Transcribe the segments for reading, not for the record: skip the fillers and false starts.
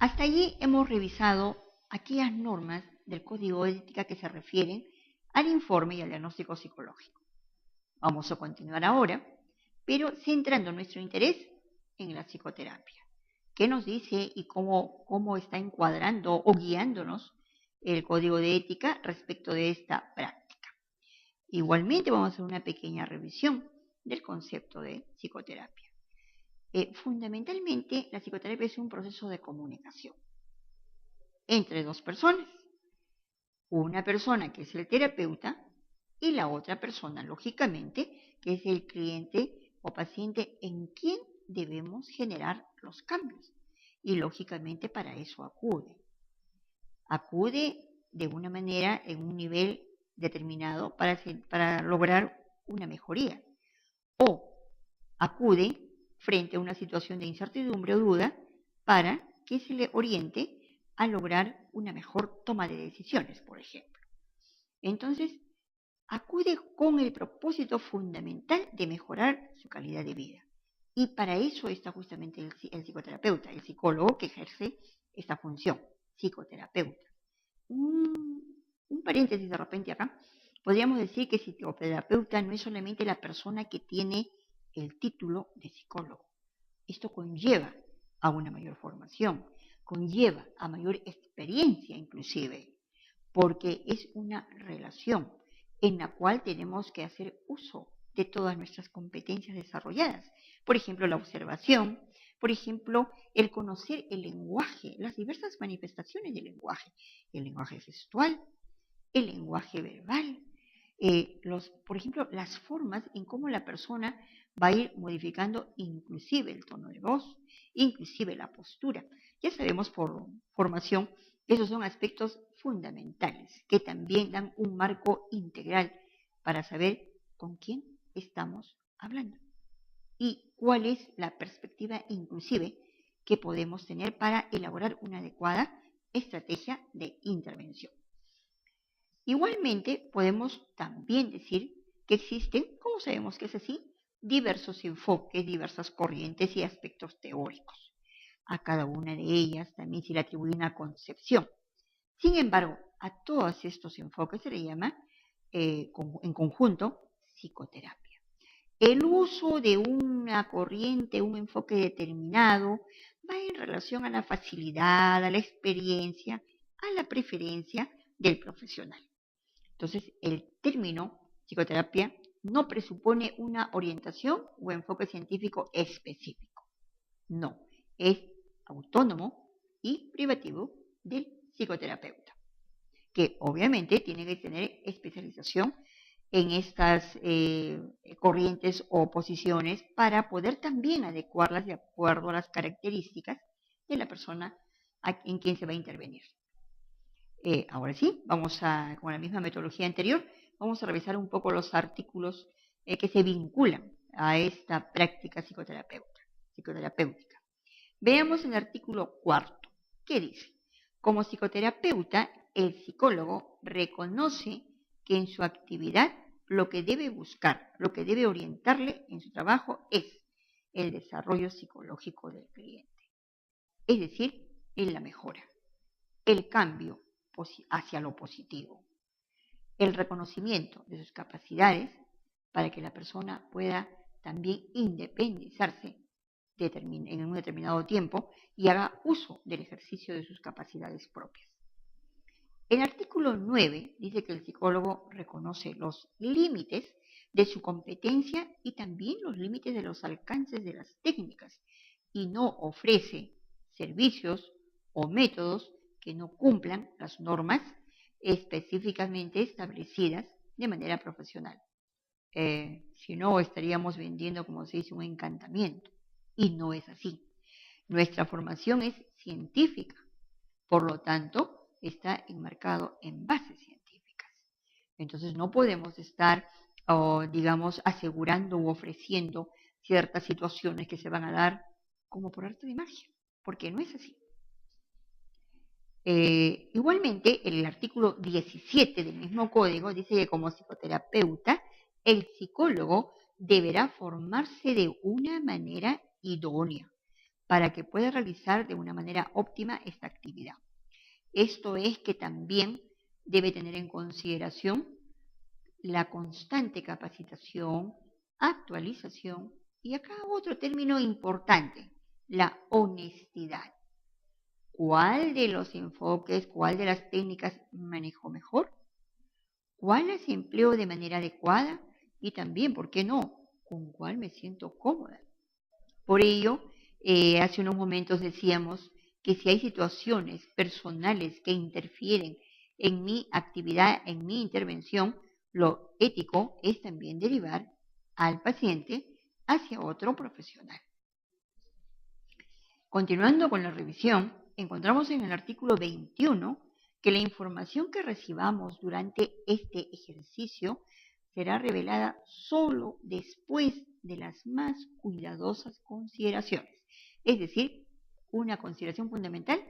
Hasta allí hemos revisado aquellas normas del Código de Ética que se refieren al informe y al diagnóstico psicológico. Vamos a continuar ahora, pero centrando nuestro interés en la psicoterapia. ¿Qué nos dice y cómo está encuadrando o guiándonos el Código de Ética respecto de esta práctica? Igualmente vamos a hacer una pequeña revisión del concepto de psicoterapia. Fundamentalmente, la psicoterapia es un proceso de comunicación entre dos personas. Una persona que es el terapeuta y la otra persona, lógicamente, que es el cliente o paciente en quien debemos generar los cambios. Y lógicamente para eso acude. Acude de una manera en un nivel determinado para lograr una mejoría. O acude frente a una situación de incertidumbre o duda para que se le oriente a lograr una mejor toma de decisiones, por ejemplo. Entonces, acude con el propósito fundamental de mejorar su calidad de vida. Y para eso está justamente el psicoterapeuta, el psicólogo que ejerce esta función, psicoterapeuta. Un paréntesis de repente acá. Podríamos decir que psicoterapeuta no es solamente la persona que tiene el título de psicólogo. Esto conlleva a una mayor formación, conlleva a mayor experiencia inclusive, porque es una relación en la cual tenemos que hacer uso de todas nuestras competencias desarrolladas. Por ejemplo, la observación, por ejemplo, el conocer el lenguaje, las diversas manifestaciones del lenguaje, el lenguaje gestual, el lenguaje verbal, por ejemplo, las formas en cómo la persona va a ir modificando inclusive el tono de voz, inclusive la postura. Ya sabemos por formación que esos son aspectos fundamentales que también dan un marco integral para saber con quién estamos hablando y cuál es la perspectiva inclusive que podemos tener para elaborar una adecuada estrategia de intervención. Igualmente, podemos también decir que existen, ¿cómo sabemos que es así? Diversos enfoques, diversas corrientes y aspectos teóricos. A cada una de ellas también se le atribuye una concepción. Sin embargo, a todos estos enfoques se le llama en conjunto psicoterapia. El uso de una corriente, un enfoque determinado, va en relación a la facilidad, a la experiencia, a la preferencia del profesional. Entonces, el término psicoterapia no presupone una orientación o enfoque científico específico. No, es autónomo y privativo del psicoterapeuta, que obviamente tiene que tener especialización en estas corrientes o posiciones para poder también adecuarlas de acuerdo a las características de la persona en quien se va a intervenir. Ahora sí, con la misma metodología anterior, vamos a revisar un poco los artículos que se vinculan a esta práctica psicoterapéutica. Veamos el artículo 4. ¿Qué dice? Como psicoterapeuta, el psicólogo reconoce que en su actividad lo que debe buscar, lo que debe orientarle en su trabajo es el desarrollo psicológico del cliente. Es decir, en la mejora, el cambio hacia lo positivo, el reconocimiento de sus capacidades para que la persona pueda también independizarse en un determinado tiempo y haga uso del ejercicio de sus capacidades propias. El artículo 9 dice que el psicólogo reconoce los límites de su competencia y también los límites de los alcances de las técnicas y no ofrece servicios o métodos que no cumplan las normas específicamente establecidas de manera profesional. Si no, estaríamos vendiendo, como se dice, un encantamiento. Y no es así. Nuestra formación es científica, por lo tanto, está enmarcado en bases científicas. Entonces, no podemos estar, digamos, asegurando u ofreciendo ciertas situaciones que se van a dar como por arte de magia, porque no es así. Igualmente, el artículo 17 del mismo código dice que como psicoterapeuta, el psicólogo deberá formarse de una manera idónea para que pueda realizar de una manera óptima esta actividad. Esto es que también debe tener en consideración la constante capacitación, actualización y acá otro término importante, la honestidad. ¿Cuál de los enfoques, cuál de las técnicas manejo mejor? ¿Cuál las empleo de manera adecuada? Y también, ¿por qué no? ¿Con cuál me siento cómoda? Por ello, hace unos momentos decíamos que si hay situaciones personales que interfieren en mi actividad, en mi intervención, lo ético es también derivar al paciente hacia otro profesional. Continuando con la revisión, encontramos en el artículo 21 que la información que recibamos durante este ejercicio será revelada solo después de las más cuidadosas consideraciones. Es decir, una consideración fundamental,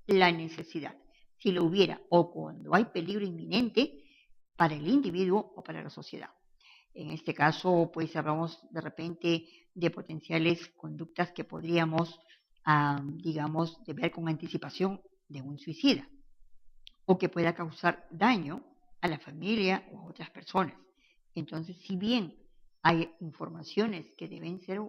la necesidad, si lo hubiera o cuando hay peligro inminente para el individuo o para la sociedad. En este caso, pues hablamos de repente de potenciales conductas que podríamos, digamos, de ver con anticipación de un suicida o que pueda causar daño a la familia o a otras personas. Entonces, si bien hay informaciones que deben ser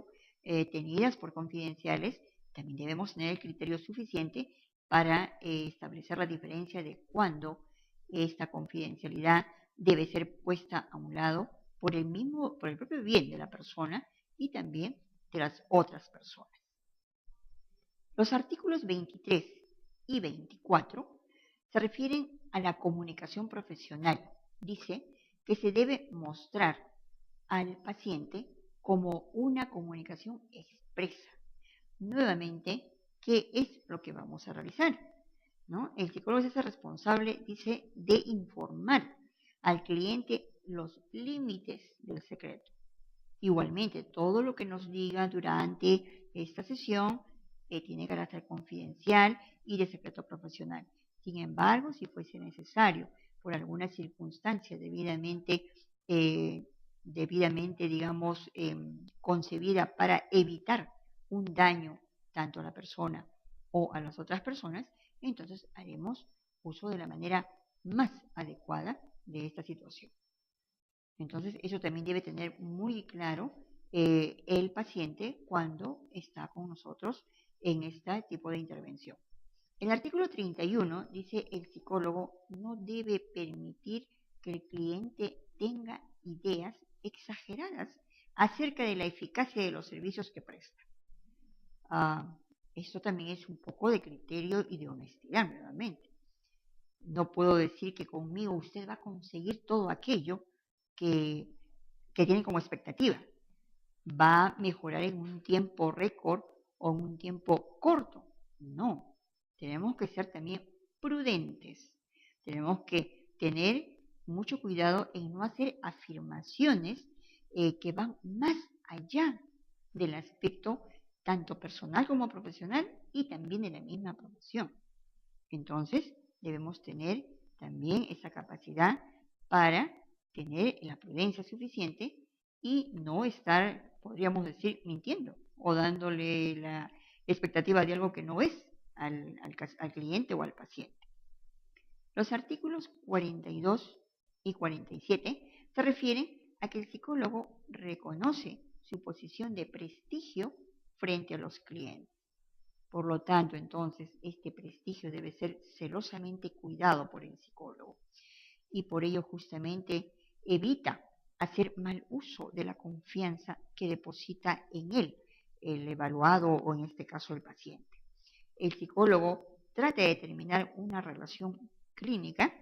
tenidas por confidenciales, también debemos tener el criterio suficiente para establecer la diferencia de cuándo esta confidencialidad debe ser puesta a un lado por el propio bien de la persona y también de las otras personas. Los artículos 23 y 24 se refieren a la comunicación profesional. Dice que se debe mostrar al paciente como una comunicación expresa. Nuevamente, ¿qué es lo que vamos a realizar? ¿No? El psicólogo se hace responsable, dice, de informar al cliente los límites del secreto. Igualmente, todo lo que nos diga durante esta sesión tiene carácter confidencial y de secreto profesional. Sin embargo, si fuese necesario, por alguna circunstancia debidamente digamos, concebida para evitar un daño tanto a la persona o a las otras personas, entonces haremos uso de la manera más adecuada de esta situación. Entonces, eso también debe tener muy claro el paciente cuando está con nosotros en este tipo de intervención. El artículo 31 dice el psicólogo no debe permitir que el cliente tenga ideas exageradas acerca de la eficacia de los servicios que presta. Esto también es un poco de criterio y de honestidad nuevamente. No puedo decir que conmigo usted va a conseguir todo aquello que tiene como expectativa. Va a mejorar en un tiempo récord o en un tiempo corto. No, tenemos que ser también prudentes. Tenemos que tener mucho cuidado en no hacer afirmaciones que van más allá del aspecto tanto personal como profesional y también de la misma profesión. Entonces, debemos tener también esa capacidad para tener la prudencia suficiente y no estar, podríamos decir, mintiendo o dándole la expectativa de algo que no es al cliente o al paciente. Los artículos 42 y 47 se refieren a que el psicólogo reconoce su posición de prestigio frente a los clientes. Por lo tanto, entonces, este prestigio debe ser celosamente cuidado por el psicólogo y por ello justamente evita hacer mal uso de la confianza que deposita en él el evaluado o en este caso el paciente. El psicólogo trata de determinar una relación clínica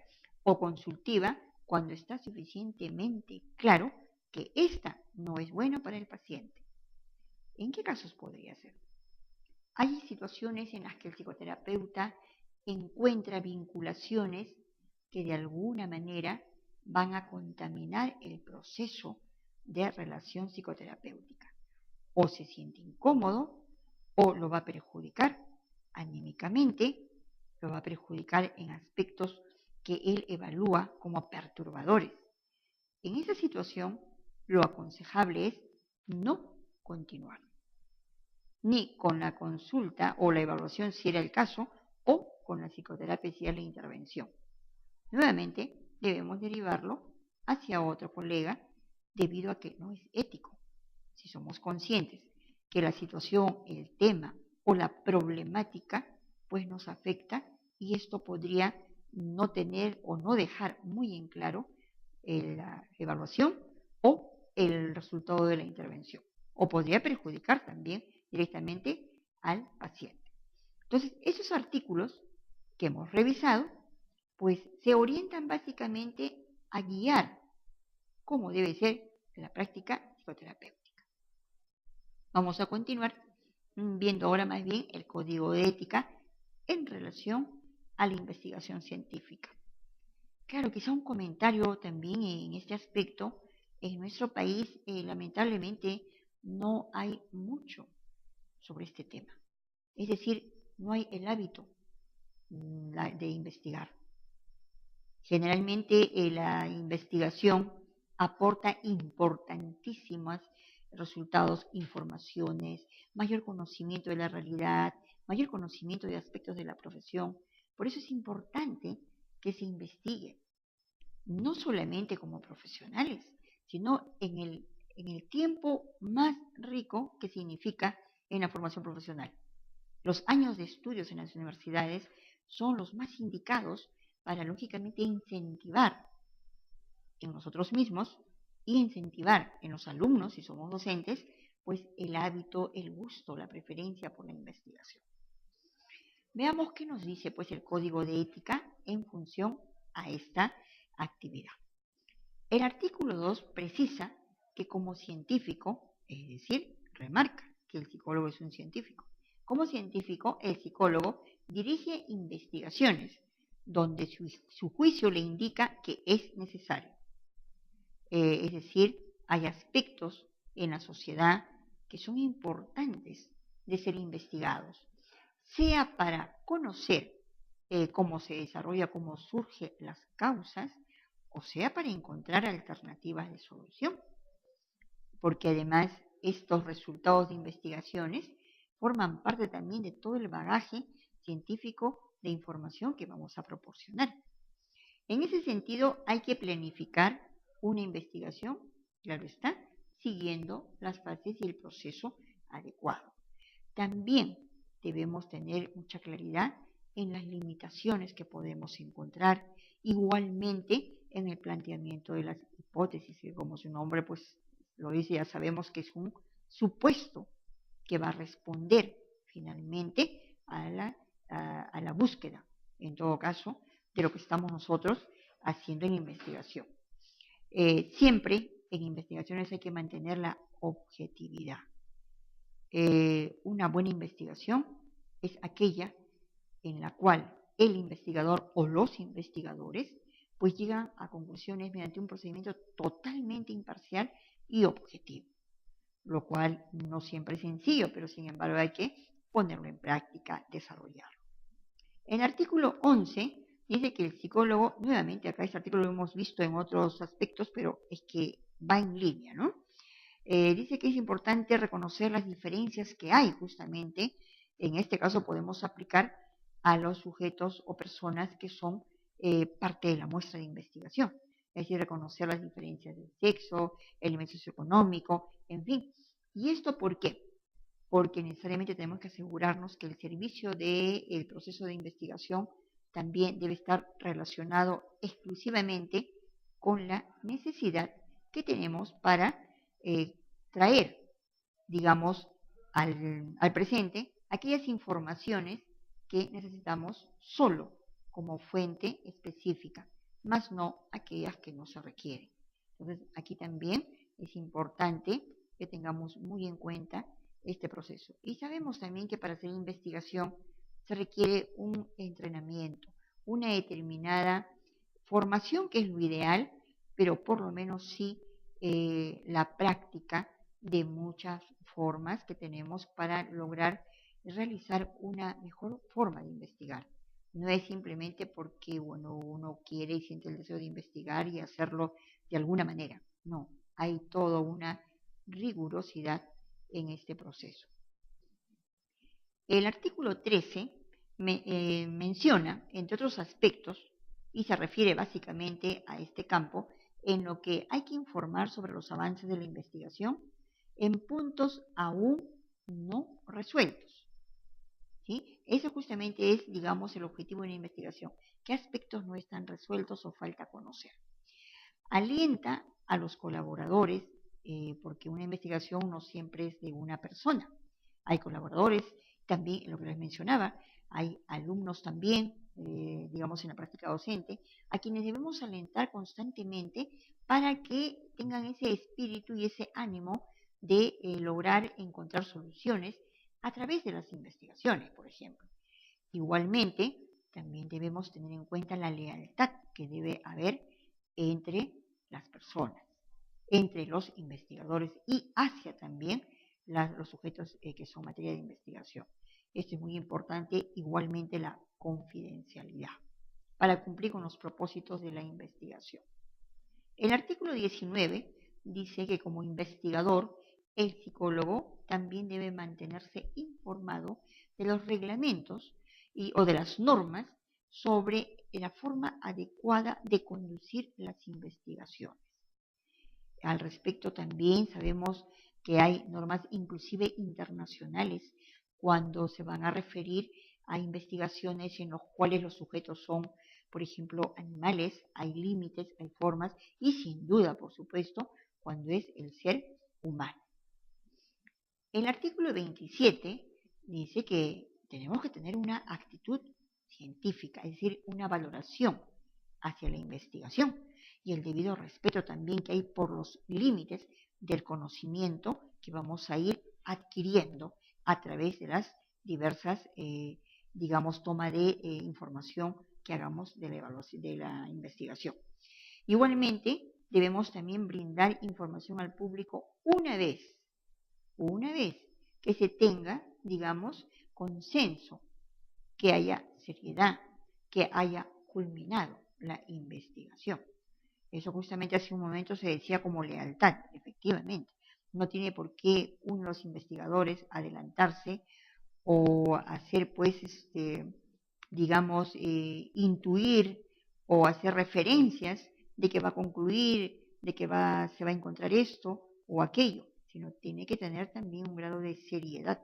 o consultiva cuando está suficientemente claro que esta no es buena para el paciente. ¿En qué casos podría ser? Hay situaciones en las que el psicoterapeuta encuentra vinculaciones que de alguna manera van a contaminar el proceso de relación psicoterapéutica. O se siente incómodo o lo va a perjudicar anímicamente, lo va a perjudicar en aspectos que él evalúa como perturbadores. En esa situación, lo aconsejable es no continuar. ni con la consulta o la evaluación si era el caso, o con la psicoterapia si era la intervención. Nuevamente, debemos derivarlo hacia otro colega debido a que no es ético. Si somos conscientes que la situación, el tema o la problemática pues nos afecta, y esto podría no tener o no dejar muy en claro la evaluación o el resultado de la intervención, o podría perjudicar también directamente al paciente. Entonces, esos artículos que hemos revisado pues se orientan básicamente a guiar cómo debe ser la práctica psicoterapéutica. Vamos a continuar viendo ahora más bien el código de ética en relación a la investigación científica. Claro, quizá un comentario también en este aspecto. En nuestro país, lamentablemente, no hay mucho sobre este tema. Es decir, no hay el hábito de investigar. Generalmente la investigación aporta importantísimos resultados, informaciones, mayor conocimiento de la realidad, mayor conocimiento de aspectos de la profesión. Por eso es importante que se investigue, no solamente como profesionales, sino en el tiempo más rico que significa en la formación profesional. Los años de estudios en las universidades son los más indicados para, lógicamente, incentivar en nosotros mismos y incentivar en los alumnos, si somos docentes, pues el hábito, el gusto, la preferencia por la investigación. Veamos qué nos dice pues el código de ética en función a esta actividad. El artículo 2 precisa que como científico, es decir, remarca que el psicólogo es un científico. Como científico, el psicólogo dirige investigaciones donde su juicio le indica que es necesario. Es decir, hay aspectos en la sociedad que son importantes de ser investigados, sea para conocer cómo se desarrolla, cómo surgen las causas, o sea para encontrar alternativas de solución. Porque además estos resultados de investigaciones forman parte también de todo el bagaje científico de información que vamos a proporcionar. En ese sentido, hay que planificar una investigación, claro está, siguiendo las fases y el proceso adecuado. También debemos tener mucha claridad en las limitaciones que podemos encontrar, igualmente en el planteamiento de las hipótesis, que como su nombre pues lo dice, ya sabemos que es un supuesto que va a responder finalmente a la búsqueda, en todo caso, de lo que estamos nosotros haciendo en investigación. Siempre en investigaciones hay que mantener la objetividad. Una buena investigación es aquella en la cual el investigador o los investigadores pues llegan a conclusiones mediante un procedimiento totalmente imparcial y objetivo, lo cual no siempre es sencillo, pero sin embargo hay que ponerlo en práctica, desarrollarlo. En el artículo 11 dice que el psicólogo, nuevamente acá este artículo lo hemos visto en otros aspectos, pero es que va en línea, ¿no? Dice que es importante reconocer las diferencias que hay justamente, en este caso podemos aplicar a los sujetos o personas que son parte de la muestra de investigación, es decir, reconocer las diferencias del sexo, elementos socioeconómicos, en fin. ¿Y esto por qué? Porque necesariamente tenemos que asegurarnos que el servicio del proceso de investigación también debe estar relacionado exclusivamente con la necesidad que tenemos para traer, digamos, al presente aquellas informaciones que necesitamos solo como fuente específica, más no aquellas que no se requieren. Entonces, aquí también es importante que tengamos muy en cuenta este proceso. Y sabemos también que para hacer investigación se requiere un entrenamiento, una determinada formación, que es lo ideal, pero por lo menos sí la práctica de muchas formas que tenemos para lograr realizar una mejor forma de investigar. No es simplemente porque uno quiere y siente el deseo de investigar y hacerlo de alguna manera. No, hay toda una rigurosidad en este proceso. El artículo 13 menciona, entre otros aspectos, y se refiere básicamente a este campo, en lo que hay que informar sobre los avances de la investigación en puntos aún no resueltos. ¿Sí? Eso justamente es, digamos, el objetivo de la investigación. ¿Qué aspectos no están resueltos o falta conocer? Alienta a los colaboradores, porque una investigación no siempre es de una persona. Hay colaboradores, también lo que les mencionaba, hay alumnos también, digamos en la práctica docente, a quienes debemos alentar constantemente para que tengan ese espíritu y ese ánimo de lograr encontrar soluciones a través de las investigaciones, por ejemplo. Igualmente, también debemos tener en cuenta la lealtad que debe haber entre las personas, entre los investigadores y hacia también los sujetos que son materia de investigación. Esto es muy importante, igualmente la confidencialidad, para cumplir con los propósitos de la investigación. El artículo 19 dice que como investigador, el psicólogo también debe mantenerse informado de los reglamentos o de las normas sobre la forma adecuada de conducir las investigaciones. Al respecto también sabemos que hay normas inclusive internacionales cuando se van a referir a investigaciones en las cuales los sujetos son, por ejemplo, animales, hay límites, hay formas y sin duda, por supuesto, cuando es el ser humano. El artículo 27 dice que tenemos que tener una actitud científica, es decir, una valoración hacia la investigación y el debido respeto también que hay por los límites del conocimiento que vamos a ir adquiriendo a través de las diversas, digamos, toma de información que hagamos de la evaluación, de la investigación. Igualmente, debemos también brindar información al público una vez que se tenga, digamos, consenso, que haya seriedad, que haya culminado la investigación. Eso justamente hace un momento se decía como lealtad, efectivamente. No tiene por qué uno de los investigadores adelantarse o hacer, pues, digamos, intuir o hacer referencias de que va a concluir, de que se va a encontrar esto o aquello, sino tiene que tener también un grado de seriedad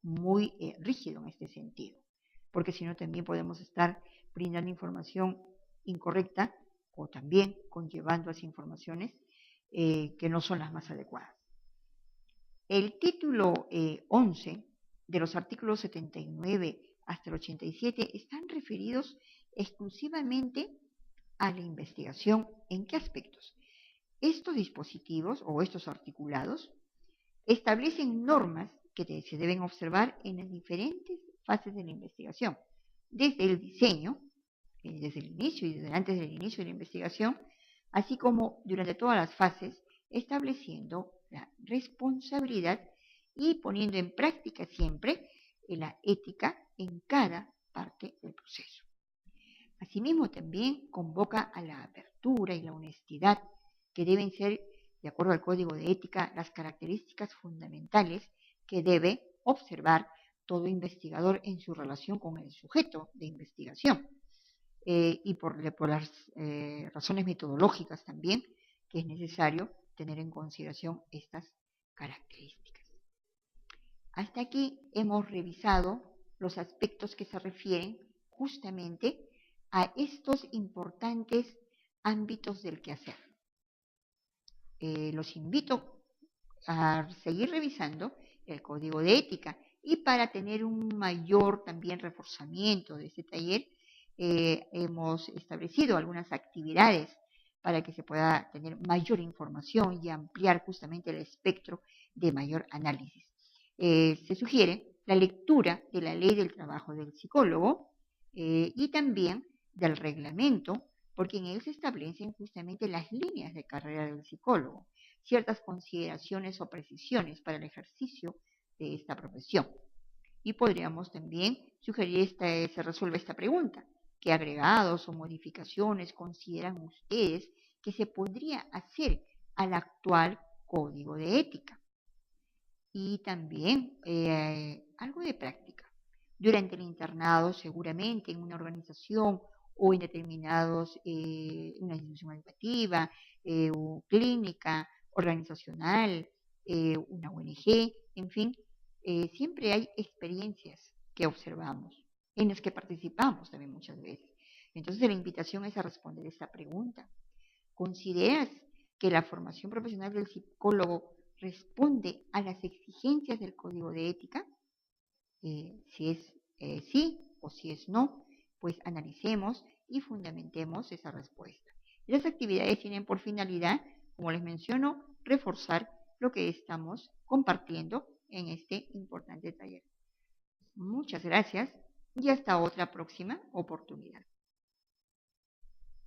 muy rígido en este sentido, porque si no también podemos estar brindando información incorrecta o también conllevando a esas informaciones que no son las más adecuadas. El título 11 de los artículos 79 hasta el 87 están referidos exclusivamente a la investigación. ¿En qué aspectos? Estos dispositivos o estos articulados establecen normas que se deben observar en las diferentes fases de la investigación, desde el diseño, desde el inicio y desde antes del inicio de la investigación, así como durante todas las fases, estableciendo la responsabilidad y poniendo en práctica siempre la ética en cada parte del proceso. Asimismo, también convoca a la apertura y la honestidad, que deben ser, de acuerdo al Código de Ética, las características fundamentales que debe observar todo investigador en su relación con el sujeto de investigación. Y por las razones metodológicas también, que es necesario tener en consideración estas características. Hasta aquí hemos revisado los aspectos que se refieren justamente a estos importantes ámbitos del quehacer. Los invito a seguir revisando el Código de Ética y para tener un mayor también reforzamiento de este taller, hemos establecido algunas actividades para que se pueda tener mayor información y ampliar justamente el espectro de mayor análisis. Se sugiere la lectura de la Ley del Trabajo del Psicólogo y también del reglamento, porque en él se establecen justamente las líneas de carrera del psicólogo, ciertas consideraciones o precisiones para el ejercicio de esta profesión. Y podríamos también sugerir se resuelve esta pregunta: ¿qué agregados o modificaciones consideran ustedes que se podría hacer al actual Código de Ética? Y también algo de práctica. Durante el internado, seguramente en una organización o en una institución educativa, o clínica, organizacional, una ONG, en fin, siempre hay experiencias que observamos, en las que participamos también muchas veces. Entonces la invitación es a responder esta pregunta. ¿Consideras que la formación profesional del psicólogo responde a las exigencias del código de ética? Si es sí o si es no, pues analicemos y fundamentemos esa respuesta. Las actividades tienen por finalidad, como les menciono, reforzar lo que estamos compartiendo en este importante taller. Muchas gracias y hasta otra próxima oportunidad.